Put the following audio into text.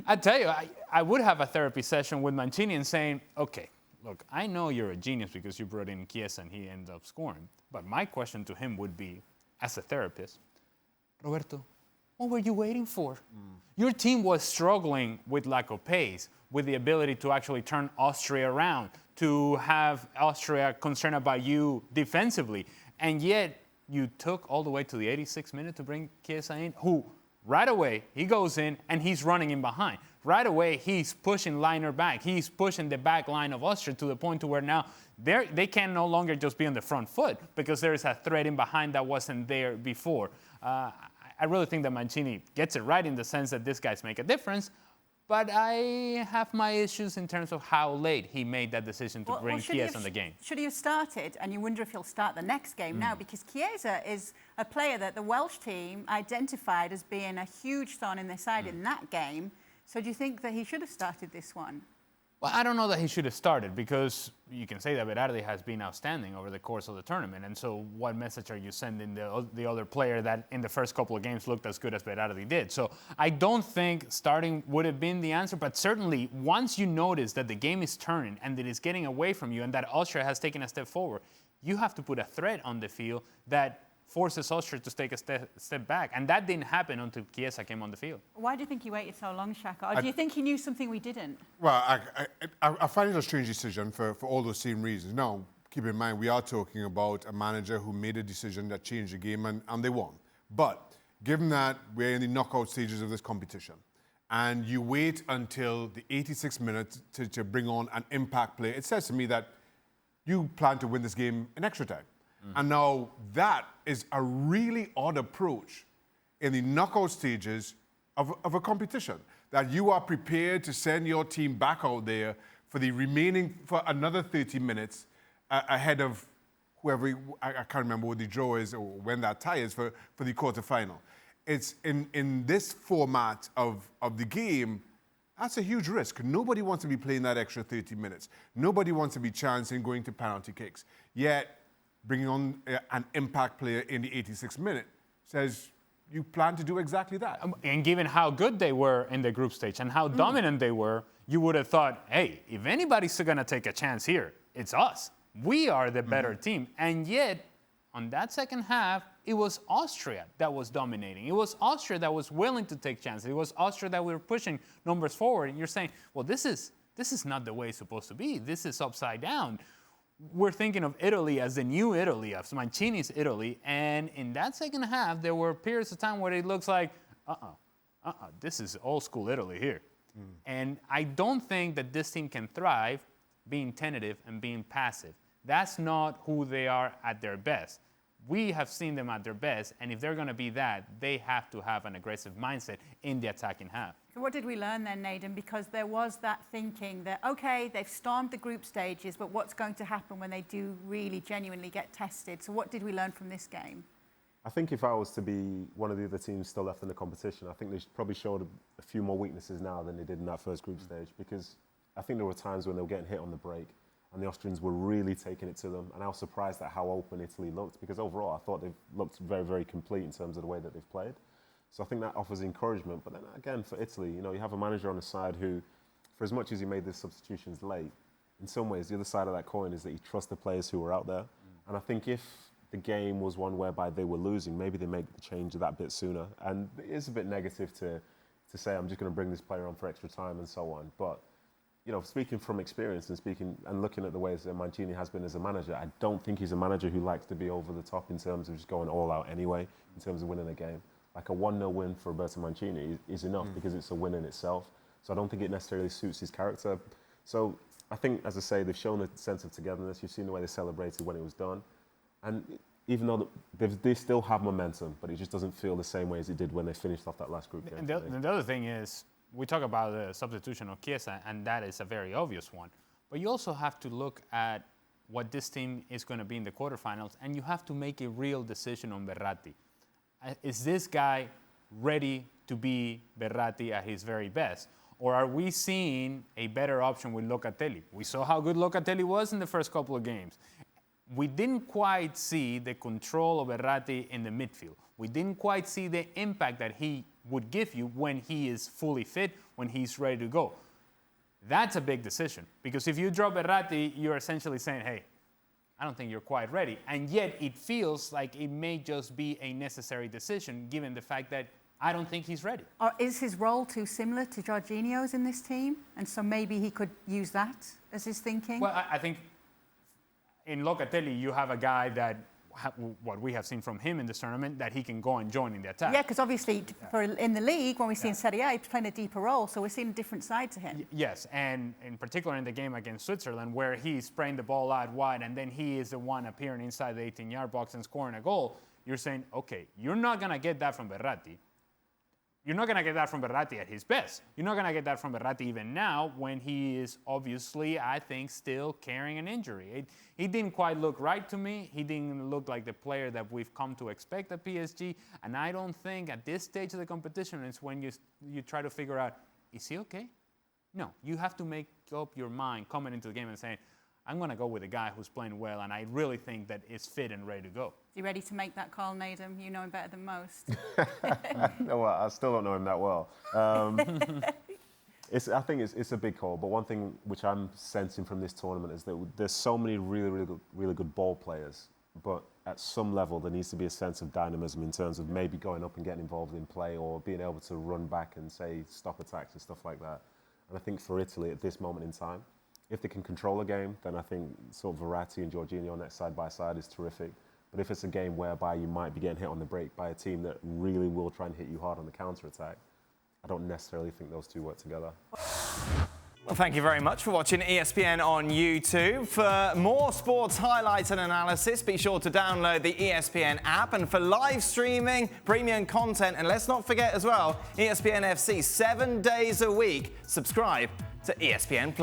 I tell you, I would have a therapy session with Mancini and saying, okay, look, I know you're a genius because you brought in Chiesa and he ended up scoring. But my question to him would be, as a therapist, Roberto, what were you waiting for? Your team was struggling with lack of pace, with the ability to actually turn Austria around, to have Austria concerned about you defensively. And yet you took all the way to the 86th minute to bring Chiesa in, who right away he goes in and he's running in behind. Right away he's pushing Liner back. He's pushing the back line of Austria to the point to where now they can no longer just be on the front foot because there is a threat in behind that wasn't there before. I really think that Mancini gets it right in the sense that these guys make a difference, but I have my issues in terms of how late he made that decision to bring Chiesa in the game. Should he have started? And you wonder if he'll start the next game now, because Chiesa is a player that the Welsh team identified as being a huge thorn in their side in that game. So do you think that he should have started this one? Well, I don't know that he should have started because you can say that Berardi has been outstanding over the course of the tournament. And so what message are you sending the other player that in the first couple of games looked as good as Berardi did? So I don't think starting would have been the answer, but certainly once you notice that the game is turning and that it's getting away from you and that Austria has taken a step forward, you have to put a threat on the field that forces Austria to take a step back. And that didn't happen until Chiesa came on the field. Why do you think he waited so long, Shaka? Or do you think he knew something we didn't? Well, I find it a strange decision for all those same reasons. Now, keep in mind, we are talking about a manager who made a decision that changed the game and they won. But given that we're in the knockout stages of this competition and you wait until the 86th minute to bring on an impact player, it says to me that you plan to win this game in extra time. And now that is a really odd approach in the knockout stages of a competition, that you are prepared to send your team back out there for another 30 minutes ahead of whoever, I can't remember what the draw is or when that tie is for the quarterfinal. It's in this format of the game, that's a huge risk. Nobody wants to be playing that extra 30 minutes. Nobody wants to be chancing going to penalty kicks. Yet, bringing on an impact player in the 86th minute says you plan to do exactly that. And given how good they were in the group stage and how dominant they were, you would have thought, hey, if anybody's going to take a chance here, it's us. We are the better team. And yet, on that second half, it was Austria that was dominating. It was Austria that was willing to take chances. It was Austria that we were pushing numbers forward. And you're saying, well, this is not the way it's supposed to be. This is upside down. We're thinking of Italy as the new Italy, of Mancini's Italy, and in that second half, there were periods of time where it looks like, this is old school Italy here. And I don't think that this team can thrive being tentative and being passive. That's not who they are at their best. We have seen them at their best, and if they're going to be that, they have to have an aggressive mindset in the attacking half. So what did we learn then, Nedum? Because there was that thinking that, okay, they've stormed the group stages, but what's going to happen when they do really genuinely get tested? So what did we learn from this game? I think if I was to be one of the other teams still left in the competition, I think they probably showed a few more weaknesses now than they did in that first group stage, because I think there were times when they were getting hit on the break and the Austrians were really taking it to them. And I was surprised at how open Italy looked, because overall I thought they've looked very, very complete in terms of the way that they've played. So I think that offers encouragement. But then again, for Italy, you have a manager on the side who, for as much as he made the substitutions late, in some ways the other side of that coin is that he trusts the players who were out there. And I think if the game was one whereby they were losing, maybe they make the change that bit sooner. And it is a bit negative to say, I'm just going to bring this player on for extra time and so on. But speaking from experience and looking at the ways that Mancini has been as a manager, I don't think he's a manager who likes to be over the top in terms of just going all out anyway, in terms of winning a game. Like a 1-0 win for Roberto Mancini is enough because it's a win in itself. So I don't think it necessarily suits his character. So I think, as I say, they've shown a sense of togetherness. You've seen the way they celebrated when it was done. And even though they still have momentum, but it just doesn't feel the same way as it did when they finished off that last group game. And the other thing is, we talk about the substitution of Chiesa, and that is a very obvious one. But you also have to look at what this team is going to be in the quarterfinals, and you have to make a real decision on Berratti. Is this guy ready to be Berratti at his very best? Or are we seeing a better option with Locatelli? We saw how good Locatelli was in the first couple of games. We didn't quite see the control of Berratti in the midfield. We didn't quite see the impact that he would give you when he is fully fit, when he's ready to go. That's a big decision, because if you drop Verratti, you're essentially saying, hey, I don't think you're quite ready. And yet it feels like it may just be a necessary decision given the fact that I don't think he's ready. Or is his role too similar to Jorginho's in this team? And so maybe he could use that as his thinking? Well, I think in Locatelli, you have a guy that, what we have seen from him in this tournament, that he can go and join in the attack. Yeah, because obviously in the league, when we see in Serie A, he's playing a deeper role, so we're seeing a different side to him. Yes, and in particular in the game against Switzerland, where he's spraying the ball out wide and then he is the one appearing inside the 18-yard box and scoring a goal, you're saying, okay, you're not going to get that from Verratti. You're not going to get that from Verratti at his best. You're not going to get that from Verratti even now when he is obviously, I think, still carrying an injury. He didn't quite look right to me. He didn't look like the player that we've come to expect at PSG. And I don't think at this stage of the competition it's when you try to figure out, is he okay? No, you have to make up your mind coming into the game and saying, I'm going to go with a guy who's playing well, and I really think that is fit and ready to go. Is he ready to make that call, Nedum? You know him better than most. No, I still don't know him that well. I think it's a big call, but one thing which I'm sensing from this tournament is that there's so many really good ball players, but at some level there needs to be a sense of dynamism in terms of maybe going up and getting involved in play or being able to run back and, say, stop attacks and stuff like that. And I think for Italy at this moment in time, if they can control a game, then I think sort of Verratti and Jorginho next side by side is terrific. But if it's a game whereby you might be getting hit on the break by a team that really will try and hit you hard on the counter-attack, I don't necessarily think those two work together. Well, thank you very much for watching ESPN on YouTube. For more sports highlights and analysis, be sure to download the ESPN app. And for live streaming, premium content, and let's not forget as well, ESPN FC 7 days a week. Subscribe to ESPN+.